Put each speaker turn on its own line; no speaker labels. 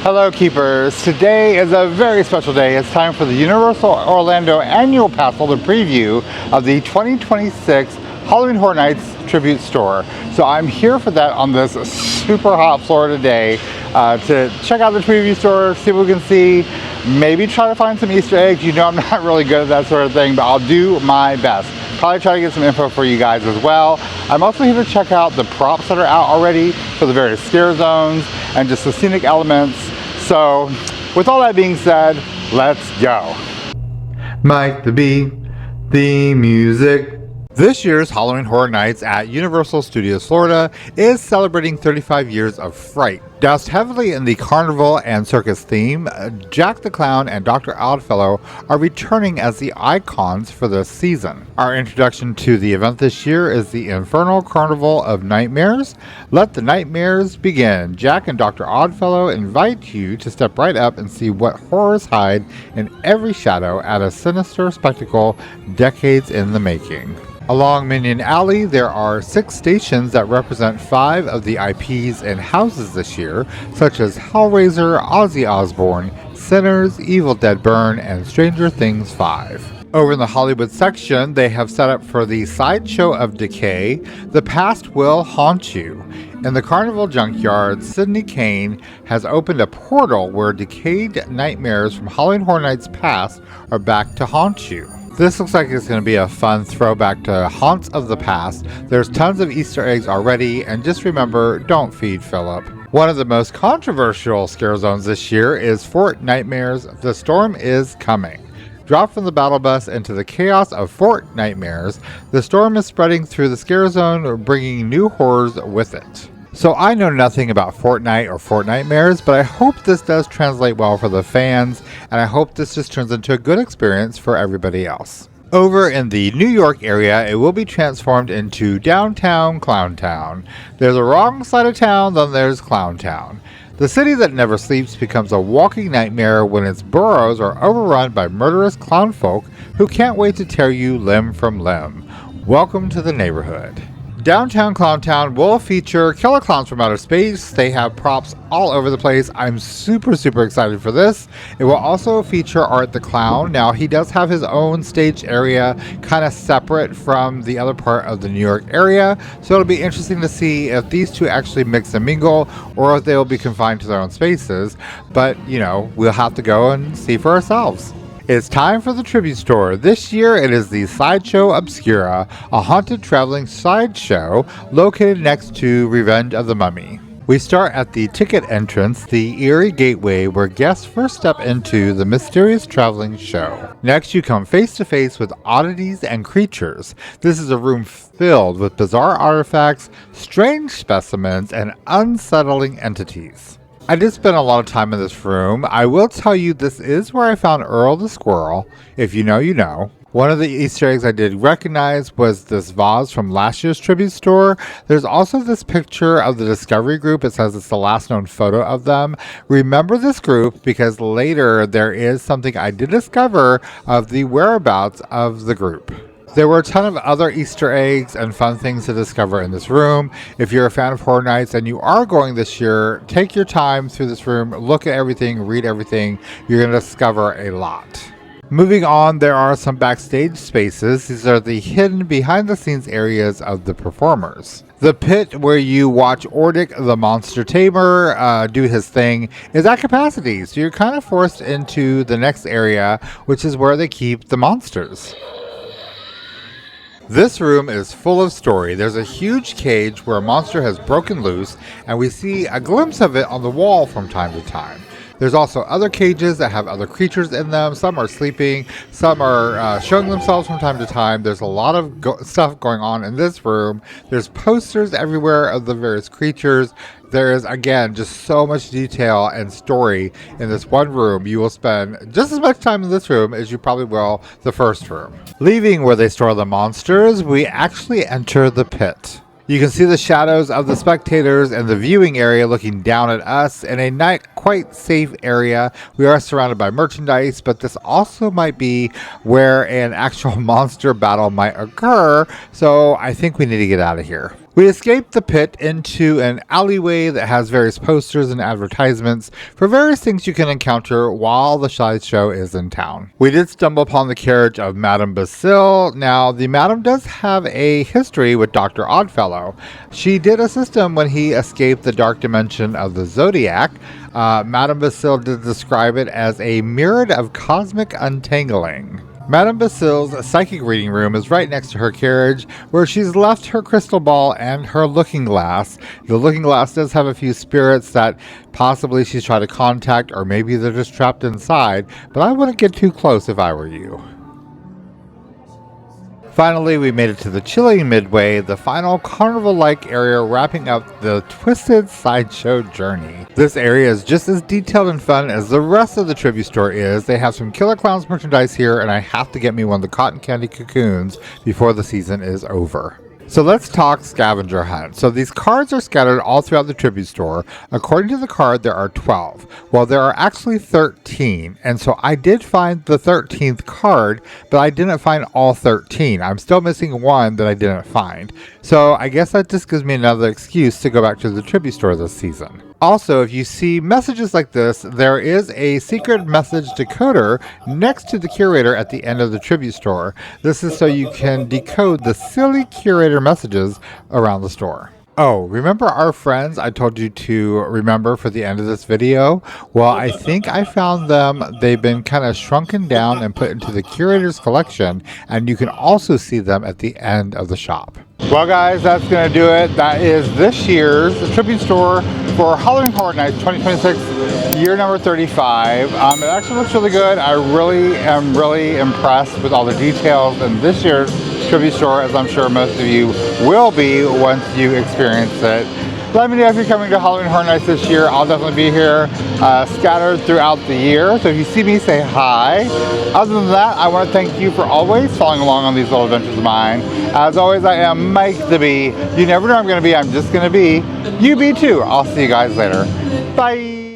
Hello Keepers, today is a very special day. It's time for the Universal Orlando Annual Passholder Preview of the 2026 Halloween Horror Nights Tribute Store. So I'm here for that on this super hot Florida day to check out the preview store, see what we can see, maybe try to find some Easter eggs. You know I'm not really good at that sort of thing, but I'll do my best. Probably try to get some info for you guys as well. I'm also here to check out the props that are out already for the various scare zones and just the scenic elements. So with all that being said, let's go. Mike the Bee, the music. This year's Halloween Horror Nights at Universal Studios Florida is celebrating 35 years of fright. Doused heavily in the carnival and circus theme, Jack the Clown and Dr. Oddfellow are returning as the icons for this season. Our introduction to the event this year is the Infernal Carnival of Nightmares. Let the nightmares begin. Jack and Dr. Oddfellow invite you to step right up and see what horrors hide in every shadow at a sinister spectacle decades in the making. Along Minion Alley, there are 6 stations that represent 5 of the IPs and houses this year, such as Hellraiser, Ozzy Osbourne, Sinners, Evil Dead Burn, and Stranger Things 5. Over in the Hollywood section, they have set up for the Sideshow of Decay, The Past Will Haunt You. In the Carnival Junkyard, Sydney Kane has opened a portal where decayed nightmares from Halloween Horror Nights past are back to haunt you. This looks like it's going to be a fun throwback to haunts of the past. There's tons of Easter eggs already, and just remember, don't feed Philip. One of the most controversial scare zones this year is Fort Nightmares, The Storm is Coming. Drop from the battle bus into the chaos of Fort Nightmares, the storm is spreading through the scare zone, bringing new horrors with it. So I know nothing about Fortnite or Fort Nightmares, but I hope this does translate well for the fans, and I hope this just turns into a good experience for everybody else. Over in the New York area, it will be transformed into Downtown Clowntown. There's a wrong side of town, then there's Clowntown. The city that never sleeps becomes a walking nightmare when its boroughs are overrun by murderous clown folk who can't wait to tear you limb from limb. Welcome to the neighborhood. Downtown Clowntown will feature killer clowns from outer space. They have props all over the place. I'm super excited for this. It will also feature Art the Clown. Now, he does have his own stage area, kind of separate from the other part of the New York area. So it'll be interesting to see if these two actually mix and mingle, or if they'll be confined to their own spaces. But, you know, we'll have to go and see for ourselves. It's time for the tribute store. This year it is the Sideshow Obscura, a haunted traveling sideshow located next to Revenge of the Mummy. We start at the ticket entrance, the eerie gateway where guests first step into the mysterious traveling show. Next you come face to face with oddities and creatures. This is a room filled with bizarre artifacts, strange specimens, and unsettling entities. I did spend a lot of time in this room. I will tell you this is where I found Earl the Squirrel. If you know, you know. One of the Easter eggs I did recognize was this vase from last year's tribute store. There's also this picture of the Discovery group. It says it's the last known photo of them. Remember this group because later there is something I did discover of the whereabouts of the group. There were a ton of other Easter eggs and fun things to discover in this room. If you're a fan of Horror Nights and you are going this year, take your time through this room, look at everything, read everything. You're going to discover a lot. Moving on, there are some backstage spaces. These are the hidden behind-the-scenes areas of the performers. The pit where you watch Ordic the Monster Tamer do his thing is at capacity, so you're kind of forced into the next area, which is where they keep the monsters. This room is full of story. There's a huge cage where a monster has broken loose, and we see a glimpse of it on the wall from time to time. There's also other cages that have other creatures in them. Some are sleeping, some are showing themselves from time to time. There's a lot of stuff going on in this room. There's posters everywhere of the various creatures. There is, again, just so much detail and story in this one room. You will spend just as much time in this room as you probably will the first room. Leaving where they store the monsters, we actually enter the pit. You can see the shadows of the spectators in the viewing area looking down at us in a not quite safe area. We are surrounded by merchandise, but this also might be where an actual monster battle might occur, so I think we need to get out of here. We escape the pit into an alleyway that has various posters and advertisements for various things you can encounter while the Sideshow is in town. We did stumble upon the carriage of Madame Basile. Now, the Madame does have a history with Dr. Oddfellow. She did assist him when he escaped the dark dimension of the Zodiac. Madame Basile did describe it as a myriad of cosmic untangling. Madame Basile's psychic reading room is right next to her carriage, where she's left her crystal ball and her looking glass. The looking glass does have a few spirits that possibly she's tried to contact, or maybe they're just trapped inside, but I wouldn't get too close if I were you. Finally, we made it to the chilling midway, the final carnival-like area wrapping up the twisted Sideshow journey. This area is just as detailed and fun as the rest of the tribute store is. They have some Killer Clowns merchandise here, and I have to get me one of the cotton candy cocoons before the season is over. So let's talk scavenger hunt. So these cards are scattered all throughout the tribute store. According to the card, there are 12. Well, there are actually 13. And so I did find the 13th card, but I didn't find all 13. I'm still missing one that I didn't find. So I guess that just gives me another excuse to go back to the tribute store this season. Also, if you see messages like this, there is a secret message decoder next to the curator at the end of the tribute store. This is so you can decode the silly curator messages around the store. Oh, remember our friends I told you to remember for the end of this video? Well, I think I found them. They've been kind of shrunken down and put into the curator's collection, and you can also see them at the end of the shop. Well, guys, that's going to do it. That is this year's tribute store for Halloween Horror Nights 2026, year number 35. It actually looks really good. I am really impressed with all the details in this year's tribute store, as I'm sure most of you will be once you experience it. Let me know if you're coming to Halloween Horror Nights this year. I'll definitely be here, scattered throughout the year. So if you see me, say hi. Other than that, I want to thank you for always following along on these little adventures of mine. As always, I am Mike the Bee. You never know where I'm going to be. I'm just going to be. You be too. I'll see you guys later. Bye.